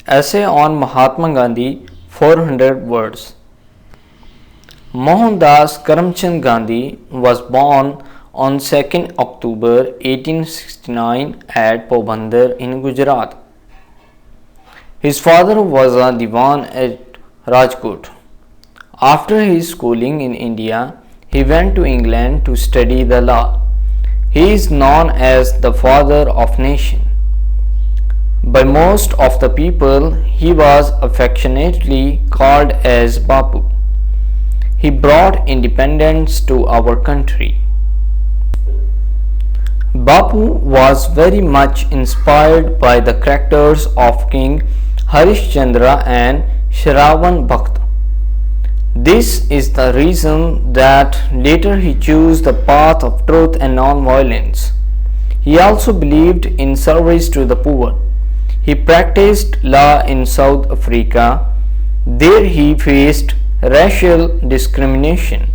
Essay on Mahatma Gandhi, 400 words. Mohandas Karamchand Gandhi was born on 2nd October 1869 at Porbandar in Gujarat. His father was a Diwan at Rajkot. After his schooling in India, he went to England to study the law. He is known as the father of nation. By most of the people, he was affectionately called as Bapu. He brought independence to our country. Bapu was very much inspired by the characters of King Harishchandra and Shravan Bhakt. This is the reason that later he chose the path of truth and non-violence. He also believed in service to the poor. He practiced law in South Africa. There he faced racial discrimination.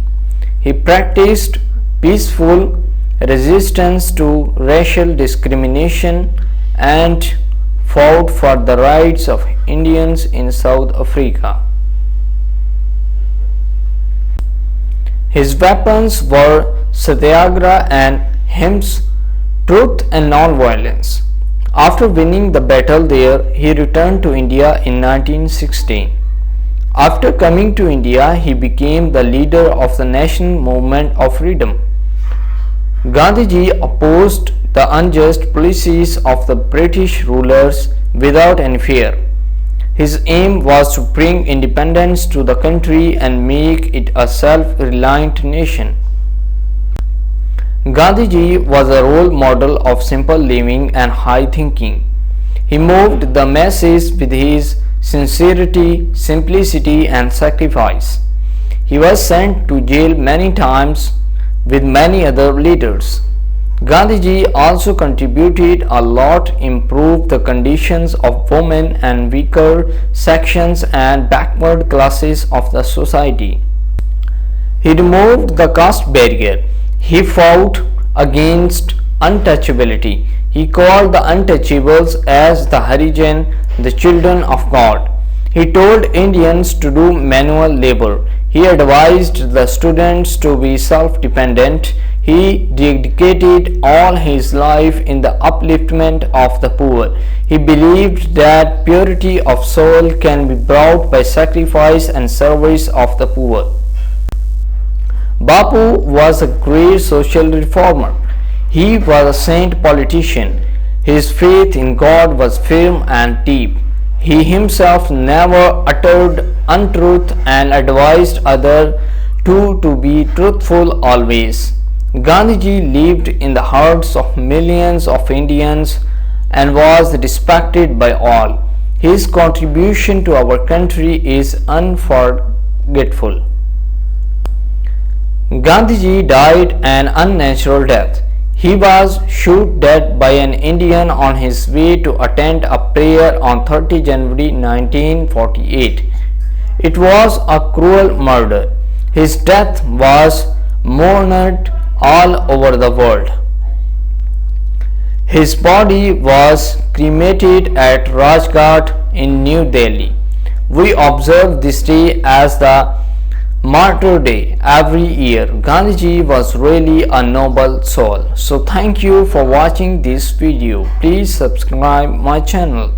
He practiced peaceful resistance to racial discrimination and fought for the rights of Indians in South Africa. His weapons were satyagraha and hymns, truth and non-violence. After winning the battle there, he returned to India in 1916. After coming to India, he became the leader of the national movement of freedom. Gandhiji opposed the unjust policies of the British rulers without any fear. His aim was to bring independence to the country and make it a self-reliant nation. Gandhiji was a role model of simple living and high thinking. He moved the masses with his sincerity, simplicity and sacrifice. He was sent to jail many times with many other leaders. Gandhiji also contributed a lot to improve the conditions of women and weaker sections and backward classes of the society. He removed the caste barrier. He fought against untouchability. He called the untouchables as the Harijan, the children of God. He told Indians to do manual labor. He advised the students to be self-dependent. He dedicated all his life in the upliftment of the poor. He believed that purity of soul can be brought by sacrifice and service of the poor. Bapu was a great social reformer. He was a saint politician. His faith in God was firm and deep. He himself never uttered untruth and advised others to be truthful always. Gandhiji lived in the hearts of millions of Indians and was respected by all. His contribution to our country is unforgettable. Gandhiji died an unnatural death. He was shot dead by an Indian on his way to attend a prayer on 30 January 1948. It was a cruel murder. His death was mourned all over the world. His body was cremated at Rajghat in New Delhi. We observe this day as the Martyr Day every year. Gandhiji was really a noble soul. So thank you for watching this video. Please subscribe my channel.